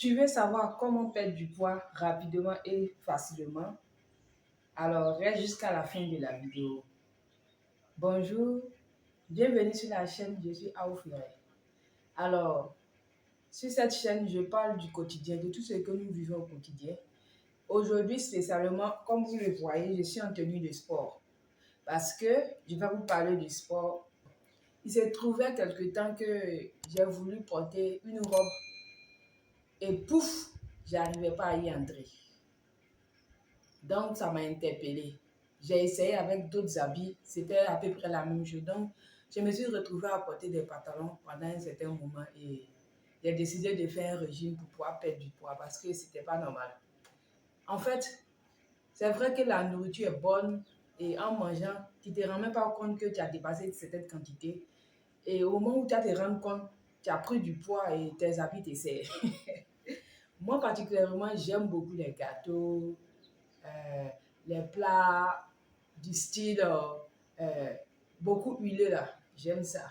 Tu veux savoir comment perdre du poids rapidement et facilement? Alors reste jusqu'à la fin de la vidéo. Bonjour, bienvenue sur la chaîne, je suis Aoufleur. Alors, sur cette chaîne, je parle du quotidien, de tout ce que nous vivons au quotidien. Aujourd'hui, spécialement, comme vous le voyez, je suis en tenue de sport. Parce que je vais vous parler du sport. Il s'est trouvé quelque temps que j'ai voulu porter une robe et pouf, j'arrivais pas à y entrer. Donc, ça m'a interpellée. J'ai essayé avec d'autres habits, c'était à peu près la même chose. Donc, je me suis retrouvée à porter des pantalons pendant un certain moment et j'ai décidé de faire un régime pour pouvoir perdre du poids parce que c'était pas normal. En fait, c'est vrai que la nourriture est bonne et en mangeant, tu ne te rends même pas compte que tu as dépassé certaines quantités. Et au moment où tu as te rends compte, tu as pris du poids et tes habits t'essaient. Moi, particulièrement, j'aime beaucoup les gâteaux, euh, les plats du style euh, beaucoup huilé là. J'aime ça.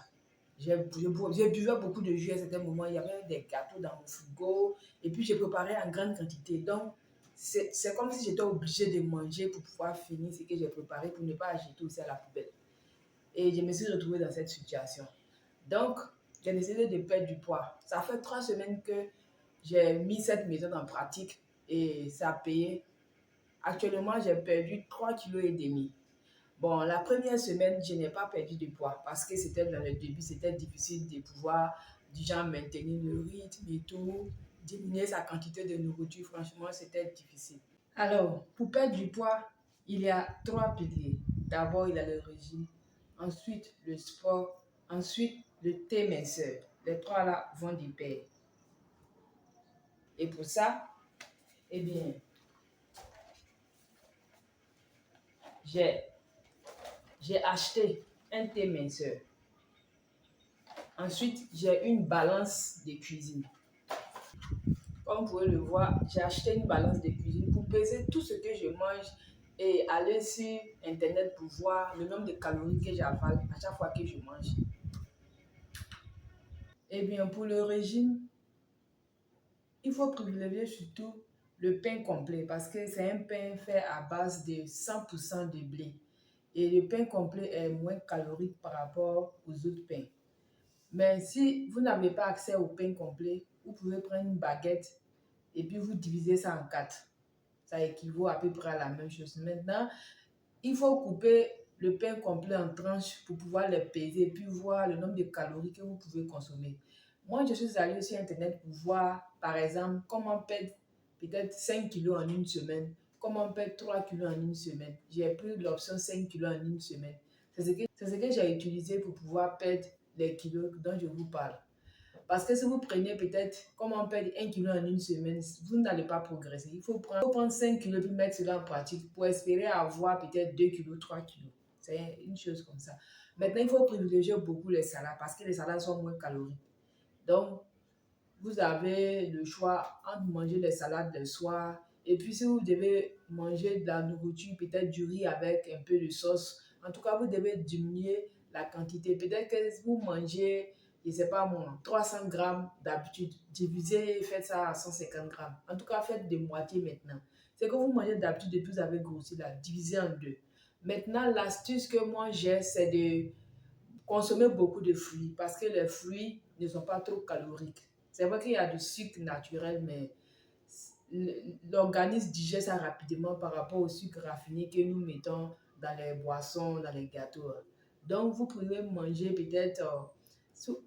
Je buvais beaucoup de jus à certains moments. Il y avait des gâteaux dans mon frigo et puis je préparais en grande quantité. Donc, c'est comme si j'étais obligée de manger pour pouvoir finir ce que j'ai préparé pour ne pas jeter aussi à la poubelle. Et je me suis retrouvée dans cette situation. Donc, j'ai décidé de perdre du poids. Ça fait 3 semaines que j'ai mis cette méthode en pratique et ça a payé. Actuellement, j'ai perdu 3,5 kg. Bon, la première semaine, je n'ai pas perdu de poids parce que c'était dans le début, c'était difficile de pouvoir, du genre, maintenir le rythme et tout, diminuer sa quantité de nourriture. Franchement, c'était difficile. Alors, pour perdre du poids, il y a 3 piliers. D'abord, il y a le régime, ensuite le sport, ensuite le thé minceur. Les trois là vont de pair. Et pour ça, eh bien, j'ai j'ai acheté un thé minceur. Ensuite, j'ai une balance de cuisine. Comme vous pouvez le voir, j'ai acheté une balance de cuisine pour peser tout ce que je mange et aller sur Internet pour voir le nombre de calories que j'avale à chaque fois que je mange. Eh bien, pour le régime, il faut privilégier surtout le pain complet parce que c'est un pain fait à base de 100% de blé. Et le pain complet est moins calorique par rapport aux autres pains. Mais si vous n'avez pas accès au pain complet, vous pouvez prendre une baguette et puis vous divisez ça en quatre. Ça équivaut à peu près à la même chose. Maintenant, il faut couper le pain complet en tranches pour pouvoir les peser et puis voir le nombre de calories que vous pouvez consommer. Moi, je suis allée sur Internet pour voir, par exemple, comment perdre peut-être 5 kilos en une semaine, comment perdre 3 kilos en une semaine. J'ai pris l'option 5 kilos en une semaine. C'est ce que j'ai utilisé pour pouvoir perdre les kilos dont je vous parle. Parce que si vous prenez peut-être, comment perdre 1 kilo en une semaine, vous n'allez pas progresser. Il faut prendre 5 kilos et mettre cela en pratique pour espérer avoir peut-être 2 kilos, 3 kilos. C'est une chose comme ça. Maintenant, il faut privilégier beaucoup les salades parce que les salades sont moins caloriques. Donc, vous avez le choix entre manger les salades le soir et puis si vous devez manger de la nourriture, peut-être du riz avec un peu de sauce, en tout cas, vous devez diminuer la quantité. Peut-être que vous mangez, je ne sais pas moi, 300 grammes d'habitude, divisez, faites ça à 150 grammes. En tout cas, faites de moitié maintenant. C'est que vous mangez d'habitude et puis vous avez grossi là, divisez en deux. Maintenant, l'astuce que moi j'ai, c'est de consommer beaucoup de fruits parce que les fruits ne sont pas trop caloriques. C'est vrai qu'il y a du sucre naturel, mais l'organisme digère ça rapidement par rapport au sucre raffiné que nous mettons dans les boissons, dans les gâteaux. Donc, vous pouvez manger peut-être...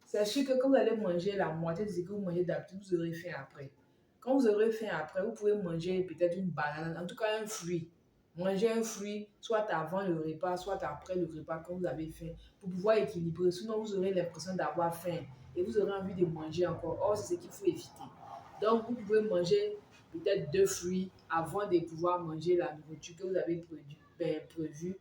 c'est sûr que quand vous allez manger la moitié de ce que vous mangez d'habitude, vous aurez faim après. Quand vous aurez faim après, vous pouvez manger peut-être une banane, en tout cas un fruit. Manger un fruit, soit avant le repas, soit après le repas quand vous avez faim, pour pouvoir équilibrer. Sinon, vous aurez l'impression d'avoir faim et vous aurez envie de manger encore. Or, c'est ce qu'il faut éviter. Donc, vous pouvez manger peut-être 2 fruits avant de pouvoir manger la nourriture que vous avez prévue.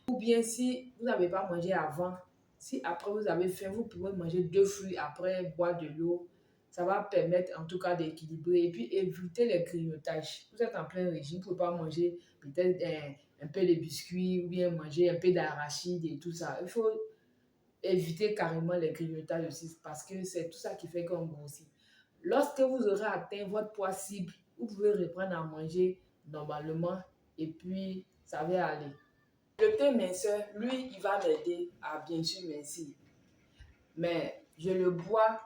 Ou bien, si vous n'avez pas mangé avant, si après vous avez faim, vous pouvez manger 2 fruits après, boire de l'eau. Ça va permettre en tout cas d'équilibrer et puis éviter les grignotages. Vous êtes en plein régime, vous ne pouvez pas manger peut-être un peu de biscuits ou bien manger un peu d'arachide et tout ça. Il faut éviter carrément les grignotages aussi parce que c'est tout ça qui fait qu'on grossit. Lorsque vous aurez atteint votre poids cible, vous pouvez reprendre à manger normalement et puis ça va aller. Le thé minceur, lui, il va m'aider à bien sûr mincir. Mais je le bois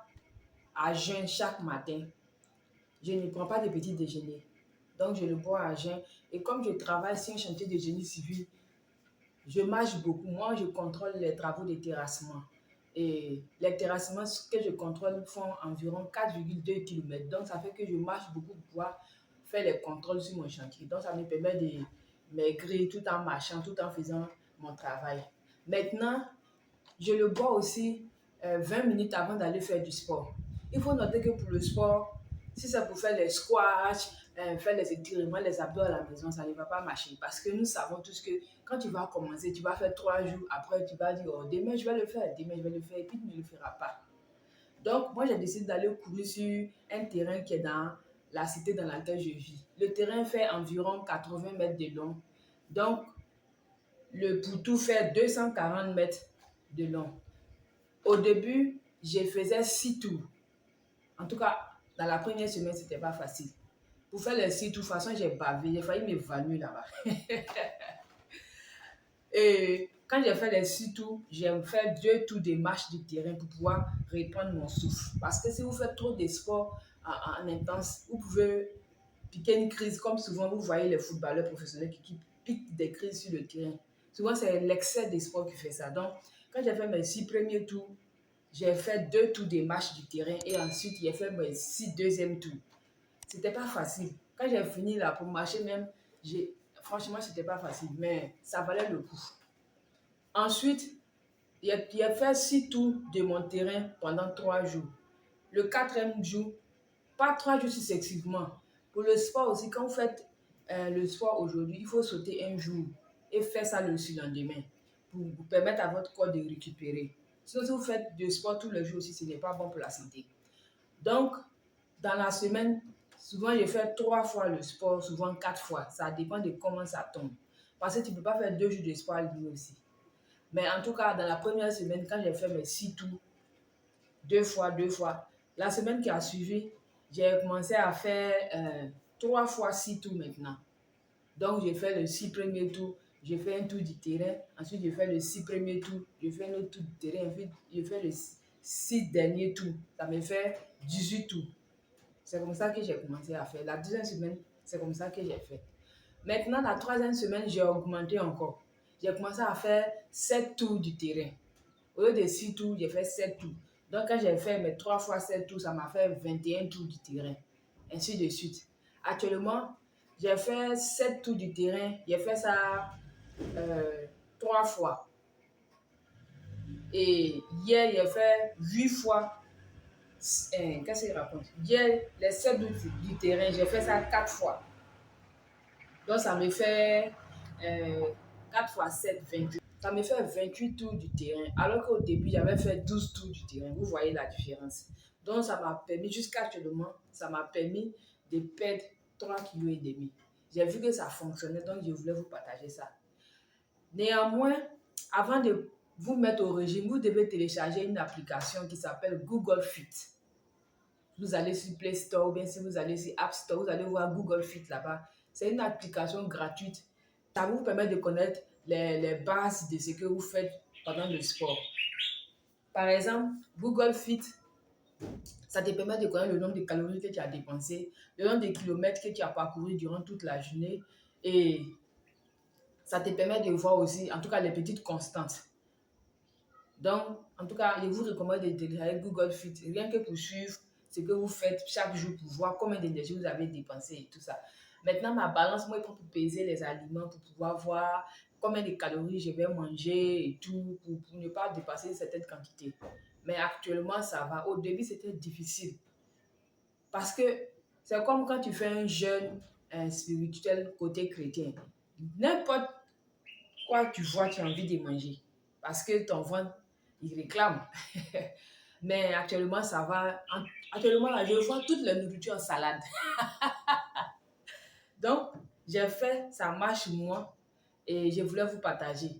à jeun chaque matin. Je ne prends pas de petit déjeuner. Donc, je le bois à jeun. Et comme je travaille sur un chantier de génie civil, je marche beaucoup. Moi, je contrôle les travaux de terrassement. Et les terrassements que je contrôle font environ 4,2 km. Donc, ça fait que je marche beaucoup pour pouvoir faire les contrôles sur mon chantier. Donc, ça me permet de maigrir tout en marchant, tout en faisant mon travail. Maintenant, je le bois aussi 20 minutes avant d'aller faire du sport. Il faut noter que pour le sport, si c'est pour faire les squats, faire les étirements, les abdos à la maison, ça ne va pas marcher. Parce que nous savons tous que quand tu vas commencer, tu vas faire 3 jours, après tu vas dire, oh, demain je vais le faire, demain je vais le faire, et puis tu ne le feras pas. Donc, moi, j'ai décidé d'aller courir sur un terrain qui est dans la cité dans laquelle je vis. Le terrain fait environ 80 mètres de long. Donc, le poutou fait 240 mètres de long. Au début, je faisais 6 tours. En tout cas, dans la première semaine, ce n'était pas facile. Pour faire les 6 tours, de toute façon, j'ai bavé, j'ai failli m'évanouir là-bas. Et quand j'ai fait les 6 tours, j'ai fait 2 tours de marche du terrain pour pouvoir reprendre mon souffle. Parce que si vous faites trop de sport en intense, vous pouvez piquer une crise, comme souvent vous voyez les footballeurs professionnels qui piquent des crises sur le terrain. Souvent, c'est l'excès des sports qui fait ça. Donc, quand j'ai fait mes 6 premiers tours, j'ai fait 2 tours de marche du terrain et ensuite j'ai fait mes 6 deuxièmes tours. C'était pas facile. Quand j'ai fini là pour marcher même, franchement, c'était pas facile, mais ça valait le coup. Ensuite, j'ai fait 6 tours de mon terrain pendant 3 jours. Le quatrième jour, pas 3 jours successivement. Pour le sport aussi, quand vous faites le sport aujourd'hui, il faut sauter un jour et faire ça le surlendemain pour vous permettre à votre corps de récupérer. Sinon, si vous faites du sport tous les jours aussi, ce n'est pas bon pour la santé. Donc, dans la semaine, souvent je fais 3 fois le sport, souvent 4 fois. Ça dépend de comment ça tombe. Parce que tu ne peux pas faire 2 jours de sport lui aussi. Mais en tout cas, dans la première semaine, quand j'ai fait mes 6 tours, 2 fois, 2 fois, la semaine qui a suivi, j'ai commencé à faire 3 fois 6 tours maintenant. Donc, j'ai fait le 6 premiers tours, j'ai fait un tour du terrain, ensuite j'ai fait le 6 premiers tours, j'ai fait un autre tour du terrain, ensuite j'ai fait le 6 derniers tours. Ça me fait 18 tours. C'est comme ça que j'ai commencé à faire. La deuxième semaine, c'est comme ça que j'ai fait. Maintenant, la troisième semaine, j'ai augmenté encore. J'ai commencé à faire 7 tours du terrain. Au lieu de 6 tours, j'ai fait 7 tours. Donc, quand j'ai fait mes 3 fois 7 tours, ça m'a fait 21 tours du terrain. Ainsi de suite. Actuellement, j'ai fait 7 tours du terrain. J'ai fait ça 3 fois. Et hier, j'ai fait 8 fois. Qu'est-ce qu'il raconte? Hier, les 7 tours du terrain, j'ai fait ça 4 fois. Donc, ça me fait 4 fois 7, 28. Ça me fait 28 tours du terrain. Alors qu'au début, j'avais fait 12 tours du terrain. Vous voyez la différence. Donc, ça m'a permis, jusqu'à actuellement, ça m'a permis de perdre 3,5 kg. J'ai vu que ça fonctionnait, donc je voulais vous partager ça. Néanmoins, avant de vous mettre au régime, vous devez télécharger une application qui s'appelle Google Fit. Vous allez sur Play Store ou bien si vous allez sur App Store, vous allez voir Google Fit là-bas. C'est une application gratuite. Ça vous permet de connaître les bases de ce que vous faites pendant le sport. Par exemple, Google Fit, ça te permet de connaître le nombre de calories que tu as dépensé, le nombre de kilomètres que tu as parcouru durant toute la journée et ça te permet de voir aussi, en tout cas, les petites constantes. Donc, en tout cas, je vous recommande de télécharger Google Fit, rien que pour suivre ce que vous faites chaque jour pour voir combien d'énergie vous avez dépensé et tout ça. Maintenant, ma balance, moi, pour peser les aliments, pour pouvoir voir combien de calories je vais manger et tout, pour ne pas dépasser certaines quantités. Mais actuellement, ça va. Au début, c'était difficile. Parce que c'est comme quand tu fais un jeûne spirituel côté chrétien. N'importe quoi tu vois, tu as envie de manger. Parce que ton ventre, il réclame. Mais actuellement, ça va. Actuellement, là, je vois toute la nourriture en salade. Donc, j'ai fait, ça marche moi et je voulais vous partager.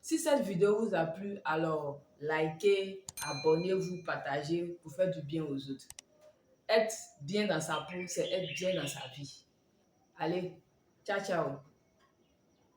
Si cette vidéo vous a plu, alors likez, abonnez-vous, partagez pour faire du bien aux autres. être bien dans sa peau, c'est être bien dans sa vie. Allez, ciao, ciao.